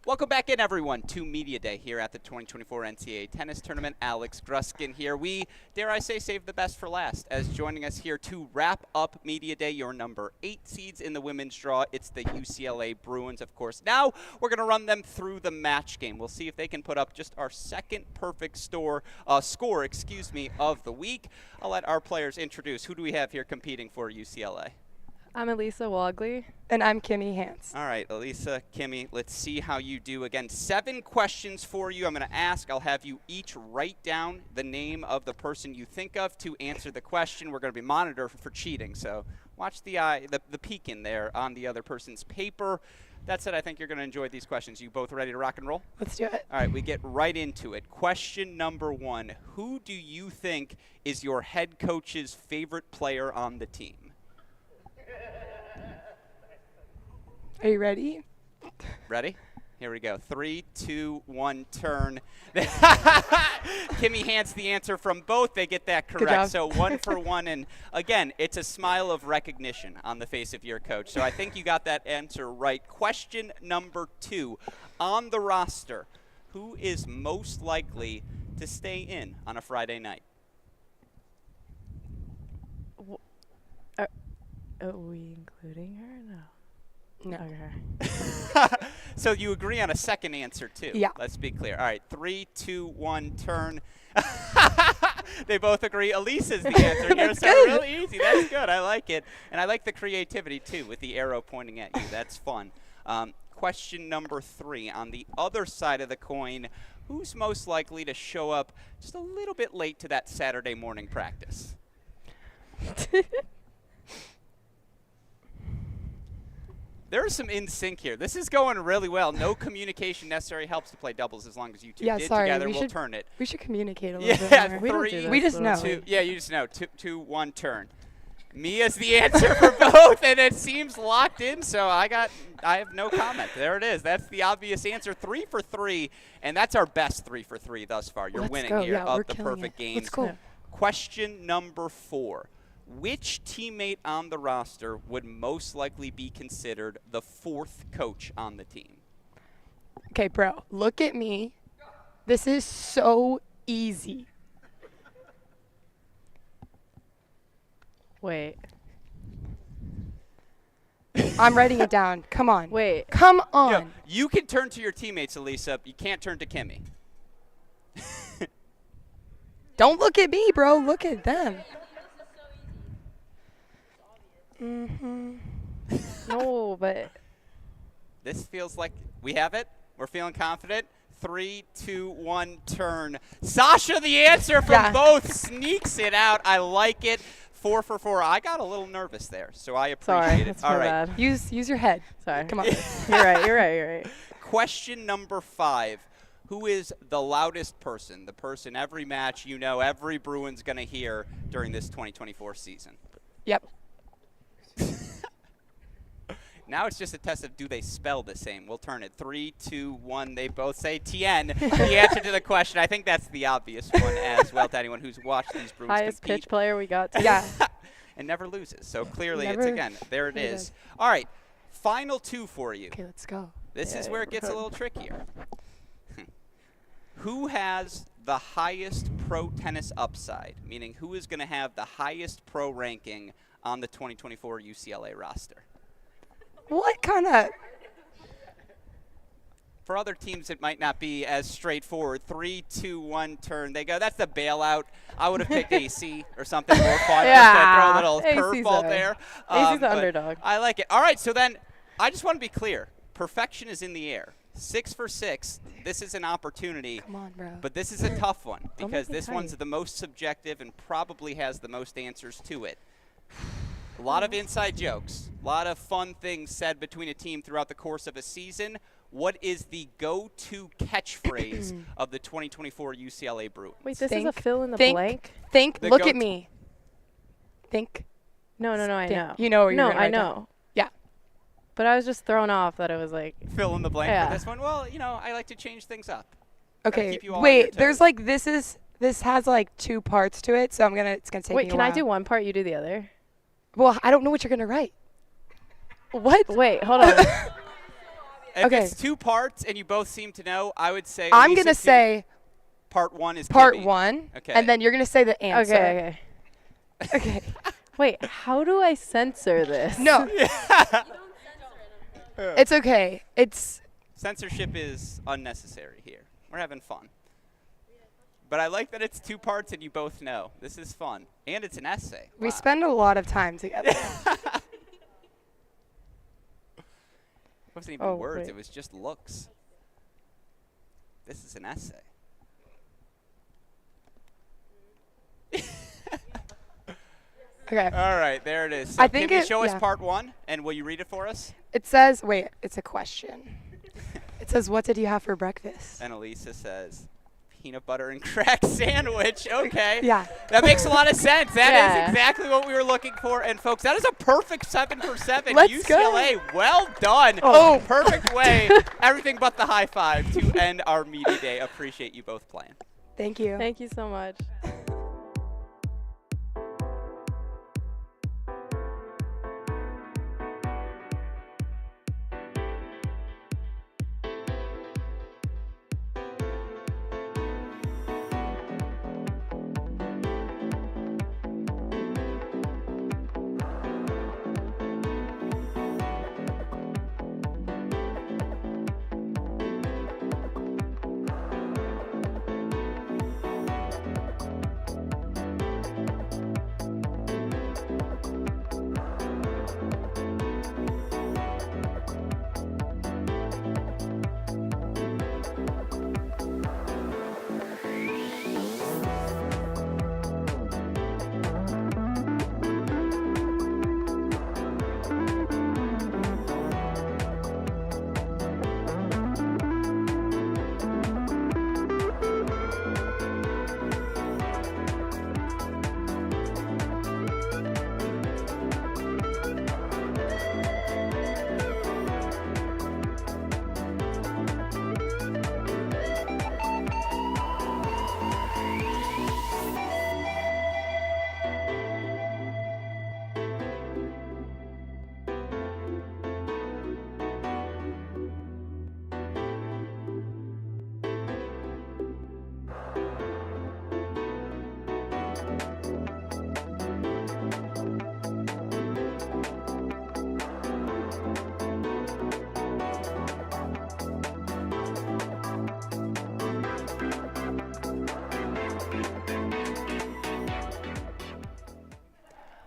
Welcome back in, everyone, to Media Day here at the 2024 NCAA Tennis Tournament. Alex Gruskin here. We, dare I say, saved the best for last, as joining us here to wrap up Media Day, your number 8 seeds in the women's draw. It's the UCLA Bruins, of course. Now we're going to run them through the match game. We'll see if they can put up just our second perfect score of the week. I'll let our players introduce. Who do we have here competing for UCLA? I'm Elisa Wogley. And I'm Kimmy Hans. All right, Elisa, Kimmy, let's see how you do. Again, 7 questions for you. I'm going to ask. I'll have you each write down the name of the person you think of to answer the question. We're going to be monitored for cheating, so watch the peek in there on the other person's paper. That said, I think you're going to enjoy these questions. You both ready to rock and roll? Let's do it. All right, we get right into it. Question number 1. Who do you think is your head coach's favorite player on the team? Are you ready? Ready? Here we go. 3, 2, 1, turn. Kimmy hands the answer from both. They get that correct. So 1 for 1. And again, it's a smile of recognition on the face of your coach. So I think you got that answer right. Question number 2. On the roster, who is most likely to stay in on a Friday night? Are we including her? No. No. Okay. So you agree on a second answer, too. Yeah. Let's be clear. All right, 3, 2, 1, turn. They both agree. Elisa's the answer here, so really easy. That's good. I like it. And I like the creativity, too, with the arrow pointing at you. That's fun. Question number 3. On the other side of the coin, who's most likely to show up just a little bit late to that Saturday morning practice? There's some in sync here. This is going really well. No communication necessary. Helps to play doubles as long as you two did together. We'll turn it. We should communicate a little bit more. We just know. You just know. 2, 1, turn. Mia's the answer for both, and it seems locked in, so I have no comment. There it is. That's the obvious answer. 3 for 3, and that's our best 3 for 3 thus far. You're winning here of the perfect games. Let's go. Question number 4. Which teammate on the roster would most likely be considered the 4th coach on the team? Okay, bro, look at me. This is so easy. Wait. I'm writing it down. Come on. Wait. Come on. Yo, you can turn to your teammates, Elisa. You can't turn to Kimmy. Don't look at me, bro. Look at them. No, but This feels like we have it. We're feeling confident. 3, 2, 1, turn. Sasha, the answer from both, sneaks it out. I like it. 4 for 4. I got a little nervous there, so I appreciate it. That's all right. Bad. Use your head. Sorry. Come on. You're right. Question number 5. Who is the loudest person? The person every match every Bruin's going to hear during this 2024 season. Yep. Now it's just a test of do they spell the same. We'll turn it. 3, 2, 1. They both say Tien. The answer to the question. I think that's the obvious one as well to anyone who's watched these Bruins highest compete. pitch player we got. Yeah. And never loses. So clearly there it is. All right. Final 2 for you. Okay, let's go. This is where it gets a little trickier. Who has the highest pro tennis upside? Meaning who is going to have the highest pro ranking on the 2024 UCLA roster? What kind of? For other teams, it might not be as straightforward. 3, 2, 1, turn. They go. That's the bailout. I would have picked AC or something more fun. Yeah. Just to throw a little curveball there. AC's the underdog. I like it. All right, so then I just want to be clear. Perfection is in the air. 6 for 6. This is an opportunity. Come on, bro. But this is a tough one because this tight. one's the most subjective and probably has the most answers to it. A lot of inside jokes, a lot of fun things said between a team throughout the course of a season. What is the go-to catchphrase of the 2024 UCLA Bruins? Wait, this is a fill in the blank? Look at me. Think. No, I know. You know what you're No, gonna I write know. down. Yeah. But I was just thrown off that it was like Fill in the blank for this one. Well, I like to change things up. Okay. Keep you all on your Wait, there's toes. this has like 2 parts to it, so it's gonna take me Wait, a can while. I do one part, you do the other? Well, I don't know what you're gonna write. What? Wait, hold on. If Okay. it's 2 parts and you both seem to know, I would say. I'm Lisa, going to say part 1 is part Gibby. 1. Okay. And then you're going to say the answer. Okay. Okay. Wait, how do I censor this? No. It's okay. It's Censorship is unnecessary here. We're having fun. But I like that it's 2 parts and you both know. This is fun. And it's an essay. we Wow. spend a lot of time together. It wasn't even Oh, words. wait. It was just looks. This is an essay. Okay. All right, there it is. So I think can you it- show us yeah. part 1, and will you read it for us? It says, wait, it's a question. It says, what did you have for breakfast? And Elisa says, peanut butter and crack sandwich. Okay. Yeah. That makes a lot of sense. That Yeah. is exactly what we were looking for. And, folks, that is a perfect 7 for 7. Let's UCLA, well done. Oh. Perfect way. Everything but the high five to end our media day. Appreciate you both playing. Thank you. Thank you so much.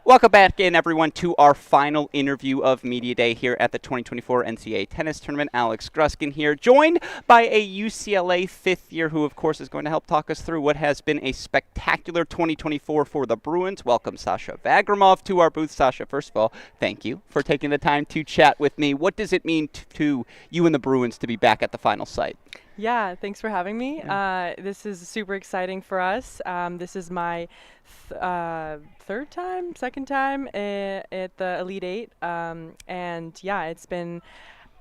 Welcome back in, everyone, to our final interview of Media Day here at the 2024 NCAA Tennis Tournament. Alex Gruskin here, joined by a UCLA fifth year who, of course, is going to help talk us through what has been a spectacular 2024 for the Bruins. Welcome, Sasha Vagramov, to our booth. Sasha, first of all, thank you for taking the time to chat with me. What does it mean to you and the Bruins to be back at the final site? Yeah, thanks for having me. This is super exciting for us. This is my second time at the Elite Eight. And yeah, it's been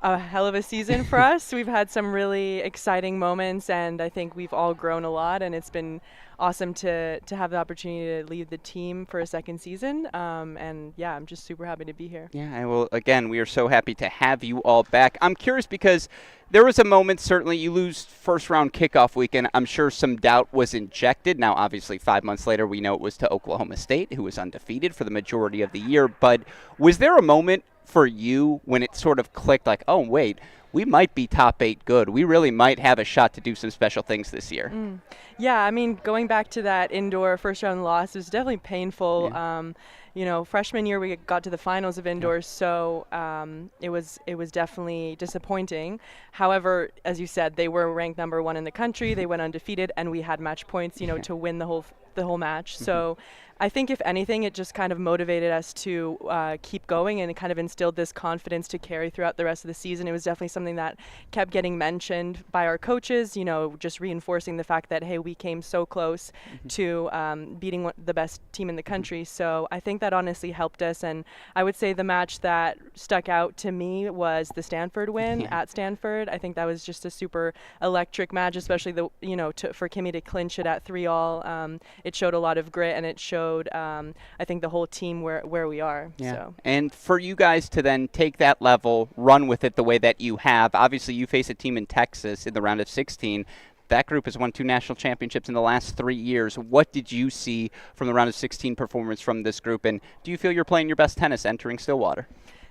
a hell of a season for us. We've had some really exciting moments, and I think we've all grown a lot, and it's been awesome to have the opportunity to lead the team for a second season. And yeah, I'm just super happy to be here. Yeah, well, again, we are so happy to have you all back. I'm curious because there was a moment, certainly, you lose first-round kickoff weekend. I'm sure some doubt was injected. Now, obviously, 5 months later, we know it was to Oklahoma State, who was undefeated for the majority of the year. But was there a moment for you when it sort of clicked like, oh, wait, we might be top 8 good. We really might have a shot to do some special things this year? Yeah, I mean, going back to that indoor first-round loss, it was definitely painful. Yeah. Freshman year we got to the finals of indoors, so it was definitely disappointing. However, as you said, they were ranked number 1 in the country. They went undefeated, and we had match points, to win the whole match. So I think if anything, it just kind of motivated us to keep going, and it kind of instilled this confidence to carry throughout the rest of the season. It was definitely something that kept getting mentioned by our coaches, just reinforcing the fact that, hey, we came so close to beating the best team in the country. So I think that honestly helped us. And I would say the match that stuck out to me was the Stanford win at Stanford. I think that was just a super electric match, especially for Kimmy to clinch it at 3-all. It showed a lot of grit, and it showed I think the whole team where we are. Yeah. So. And for you guys to then take that level, run with it the way that you have, obviously you face a team in Texas in the round of 16. That group has won 2 national championships in the last 3 years. What did you see from the round of 16 performance from this group, and do you feel you're playing your best tennis entering Stillwater?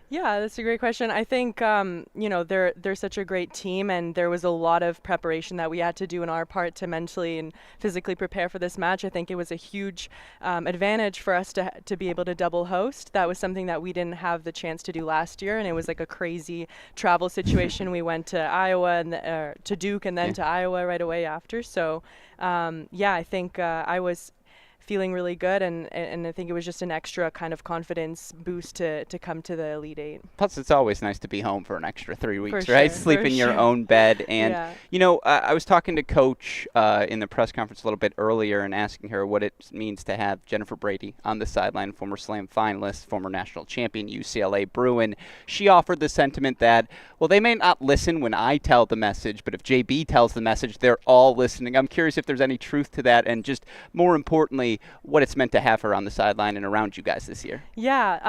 Yeah, that's a great question. I think, they're such a great team, and there was a lot of preparation that we had to do on our part to mentally and physically prepare for this match. I think it was a huge advantage for us to be able to double host. That was something that we didn't have the chance to do last year, and it was like a crazy travel situation. We went to Iowa and to Duke, and then to Iowa right away after. So, I think I was feeling really good, and I think it was just an extra kind of confidence boost to come to the Elite Eight. Plus, it's always nice to be home for an extra 3 weeks, For right? sure, Sleep for in your sure. own bed. And, Yeah. I was talking to Coach in the press conference a little bit earlier and asking her what it means to have Jennifer Brady on the sideline, former Slam finalist, former national champion, UCLA Bruin. She offered the sentiment that, well, they may not listen when I tell the message, but if JB tells the message, they're all listening. I'm curious if there's any truth to that, and just more importantly, what it's meant to have her on the sideline and around you guys this year. Yeah,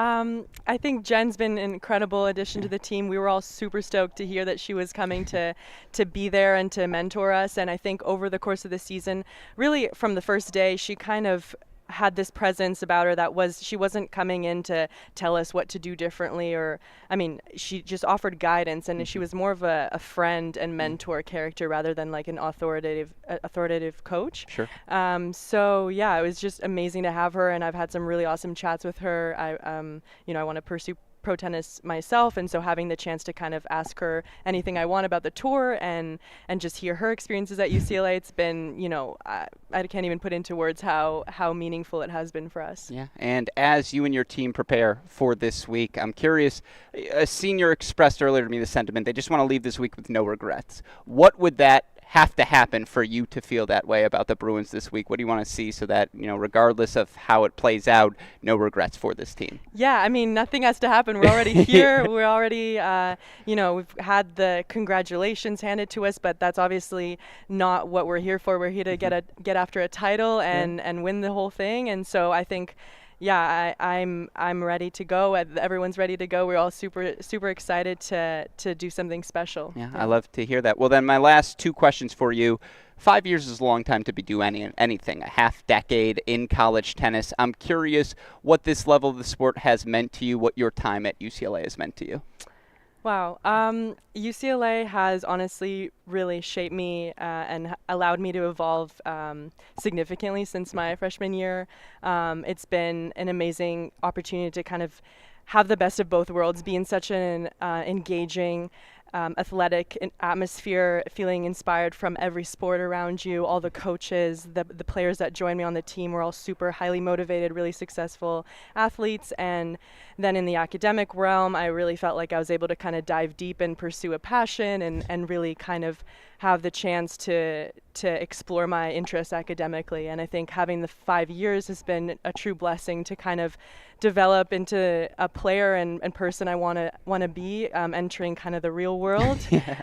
I think Jen's been an incredible addition to the team. We were all super stoked to hear that she was coming to be there and to mentor us. And I think over the course of the season, really from the first day, she kind of had this presence about her that she wasn't coming in to tell us what to do differently, she just offered guidance, and she was more of a friend and mentor character rather than like an authoritative coach. Sure. It was just amazing to have her, and I've had some really awesome chats with her. I want to pursue pro tennis myself, and so having the chance to kind of ask her anything I want about the tour and just hear her experiences at UCLA, it's been, I can't even put into words how meaningful it has been for us. Yeah, and as you and your team prepare for this week, I'm curious, a senior expressed earlier to me the sentiment, they just want to leave this week with no regrets. What would that have to happen for you to feel that way about the Bruins this week? What do you want to see so that, regardless of how it plays out, no regrets for this team? Yeah, nothing has to happen. We're already here. We're already, we've had the congratulations handed to us, but that's obviously not what we're here for. We're here to get after a title and win the whole thing. And so I think, I'm ready to go. Everyone's ready to go. We're all super excited to do something special. Yeah, I love to hear that. Well, then my last 2 questions for you. 5 years is a long time to be doing anything, a half decade in college tennis. I'm curious what this level of the sport has meant to you, what your time at UCLA has meant to you. Wow. UCLA has honestly really shaped me and allowed me to evolve significantly since my freshman year. It's been an amazing opportunity to kind of have the best of both worlds, be in such an engaging, athletic atmosphere, feeling inspired from every sport around you. All the coaches, the players that joined me on the team were all super highly motivated, really successful athletes. And then in the academic realm, I really felt like I was able to kind of dive deep and pursue a passion and really kind of have the chance to explore my interests academically. And I think having the 5 years has been a true blessing to kind of develop into a player and person I want to be, entering kind of the real world.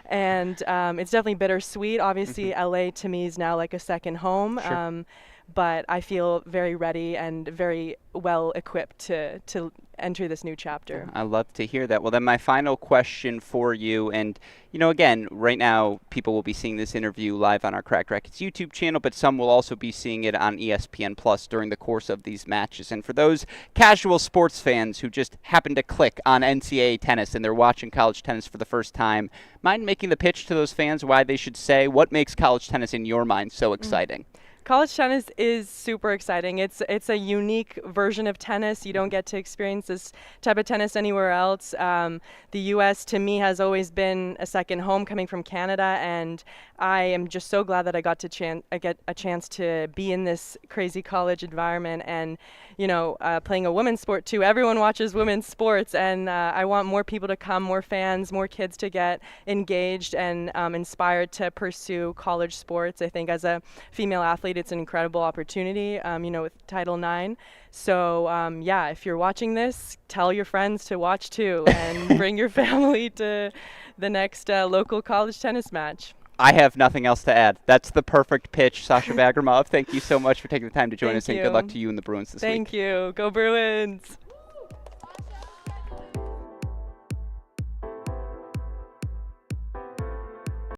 And it's definitely bittersweet. Obviously, LA to me is now like a second home. Sure. But I feel very ready and very well equipped to enter this new chapter. I love to hear that. Well, then my final question for you, and again, right now people will be seeing this interview live on our Cracked Racquets YouTube channel, but some will also be seeing it on ESPN Plus during the course of these matches. And for those casual sports fans who just happen to click on NCAA tennis and they're watching college tennis for the first time, mind making the pitch to those fans why they should say what makes college tennis in your mind so exciting? College tennis is super exciting. It's a unique version of tennis. You don't get to experience this type of tennis anywhere else. The U.S. to me has always been a second home coming from Canada, and I am just so glad that I get a chance to be in this crazy college environment, and playing a women's sport too. Everyone watches women's sports, and I want more people to come, more fans, more kids to get engaged and inspired to pursue college sports. I think as a female athlete, it's an incredible opportunity, with Title IX. So if you're watching this, tell your friends to watch too, and bring your family to the next local college tennis match. I have nothing else to add. That's the perfect pitch, Sasha Vagramov. Thank you so much for taking the time to join us, and good luck to you and the Bruins this week. Thank you. Go Bruins!